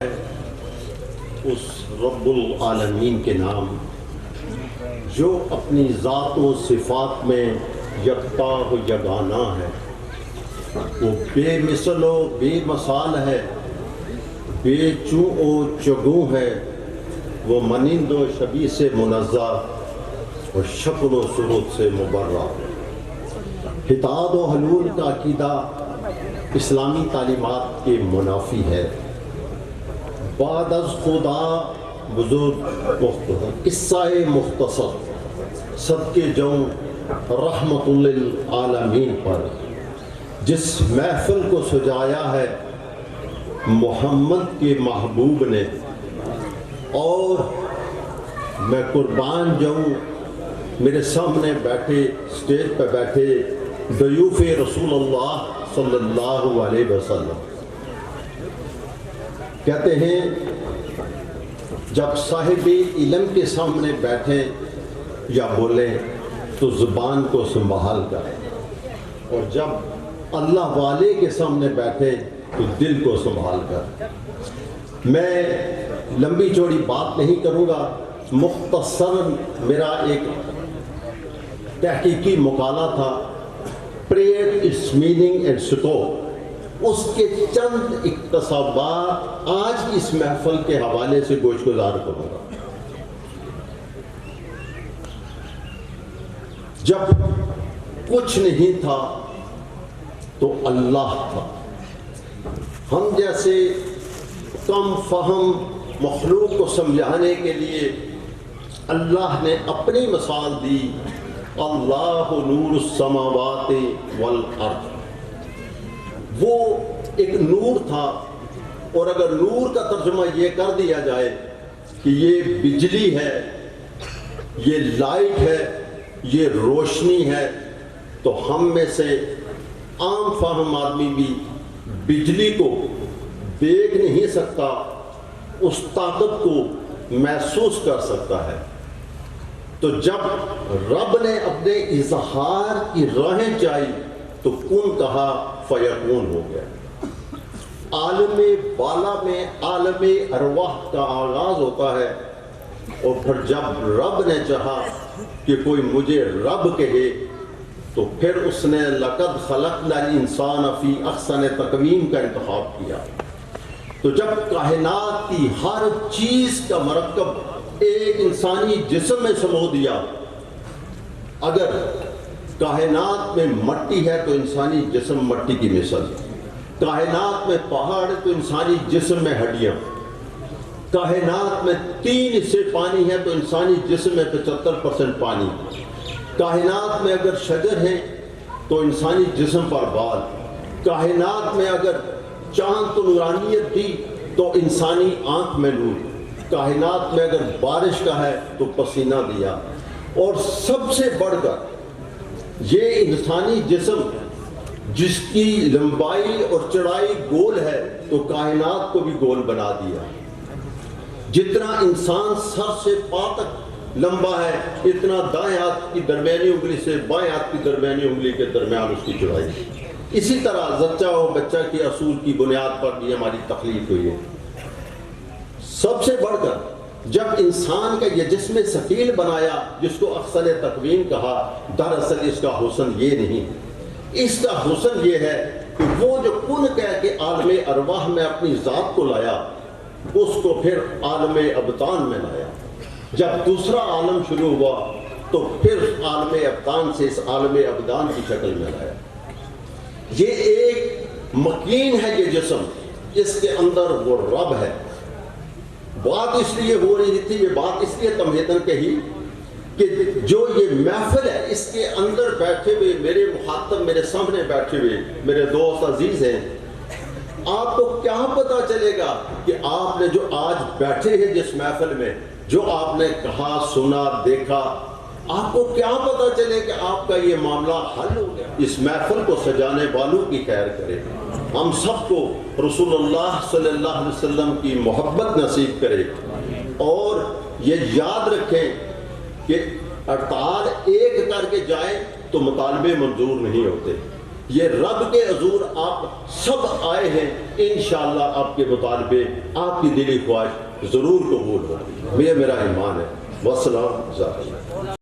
اس رب العالمین کے نام جو اپنی ذات و صفات میں یکتا و یگانہ ہے، وہ بے مثل و بے مثال ہے، بے چوں و چگوں ہے، وہ مانند و شبیہ سے منزہ اور شکل و صورت سے مبرہ۔ اتحاد و حلول کا عقیدہ اسلامی تعلیمات کے منافی ہے۔ بعد از خدا بزرگ مختصر قصہ مختصر صدقے جاؤں رحمت للعالمین پر، جس محفل کو سجایا ہے محمد کے محبوب نے، اور میں قربان جاؤں میرے سامنے بیٹھے اسٹیج پہ بیٹھے ضیوف رسول اللہ صلی اللہ علیہ وسلم۔ کہتے ہیں جب صاحب علم کے سامنے بیٹھیں یا بولیں تو زبان کو سنبھال کر، اور جب اللہ والے کے سامنے بیٹھیں تو دل کو سنبھال کر۔ میں لمبی چوڑی بات نہیں کروں گا، مختصر میرا ایک تحقیقی مقالہ تھا، prayer its meaning and scope, اس کے چند اقتصابات آج کی اس محفل کے حوالے سے گوش گزار کروں گا۔ جب کچھ نہیں تھا تو اللہ تھا۔ ہم جیسے کم فہم مخلوق کو سمجھانے کے لیے اللہ نے اپنی مثال دی، اللہ نور السماوات والارض۔ وہ ایک نور تھا، اور اگر نور کا ترجمہ یہ کر دیا جائے کہ یہ بجلی ہے، یہ لائٹ ہے، یہ روشنی ہے، تو ہم میں سے عام فہم آدمی بھی بجلی کو دیکھ نہیں سکتا، اس طاقت کو محسوس کر سکتا ہے۔ تو جب رب نے اپنے اظہار کی راہیں چاہی تو کن کہا فیکون ہو گیا۔ عالم بالا میں عالم ارواح کا آغاز ہوتا ہے، اور پھر جب رب نے چاہا کہ کوئی مجھے رب کہے تو پھر اس نے لقد خلقنا الانسان فی احسن تقویم کا انتخاب کیا۔ تو جب کائنات کی ہر چیز کا مرکب ایک انسانی جسم میں سمو دیا، اگر کائنات میں مٹی ہے تو انسانی جسم مٹی کی مثل، کائنات میں پہاڑ ہے تو انسانی جسم میں ہڈیاں، کائنات میں 3 حصے پانی ہے تو انسانی جسم میں 75% پانی، کائنات میں اگر شجر ہے تو انسانی جسم پر بال، کائنات میں اگر چاند کو نورانیت دی تو انسانی آنکھ میں نور، کائنات میں اگر بارش کا ہے تو پسینہ دیا، اور سب سے بڑھ کر یہ انسانی جسم جس کی لمبائی اور چڑھائی گول ہے تو کائنات کو بھی گول بنا دیا۔ جتنا انسان سر سے پا تک لمبا ہے، اتنا دائیں ہاتھ کی درمیانی انگلی سے بائیں ہاتھ کی درمیانی انگلی کے درمیان اس کی چڑھائی۔ اسی طرح زچہ و بچہ کے اصول کی بنیاد پر بھی ہماری تخلیق ہوئی ہے۔ سب سے بڑھ کر جب انسان کا یہ جسم ثقیل بنایا، جس کو احسن تقویم کہا، دراصل اس کا حسن یہ نہیں، اس کا حسن یہ ہے کہ وہ جو کن کہہ کے عالم ارواح میں اپنی ذات کو لایا، اس کو پھر عالم ابدان میں لایا۔ جب دوسرا عالم شروع ہوا تو پھر عالم ابدان سے اس عالم ابدان کی شکل میں لایا۔ یہ ایک مکین ہے یہ جسم، اس کے اندر وہ رب ہے۔ بات اس لیے ہو رہی تھی، یہ بات اس لیے تمہیدن کہی کہ جو یہ محفل ہے اس کے اندر بیٹھے ہوئے میرے مخاطب، میرے سامنے بیٹھے ہوئے میرے دوست عزیز ہیں، آپ کو کیا پتا چلے گا کہ آپ نے جو آج بیٹھے ہیں جس محفل میں، جو آپ نے کہا، سنا، دیکھا، آپ کو کیا پتا چلے کہ آپ کا یہ معاملہ حل ہو گیا۔ اس محفل کو سجانے والوں کی خیر کرے، ہم سب کو رسول اللہ صلی اللہ علیہ وسلم کی محبت نصیب کرے، اور یہ یاد رکھیں کہ 48 ایک کر کے جائیں تو مطالبے منظور نہیں ہوتے۔ یہ رب کے حضور آپ سب آئے ہیں، انشاءاللہ آپ کے مطالبے، آپ کی دلی خواہش ضرور قبول ہوگی، یہ میرا ایمان ہے۔ والسلام علیکم۔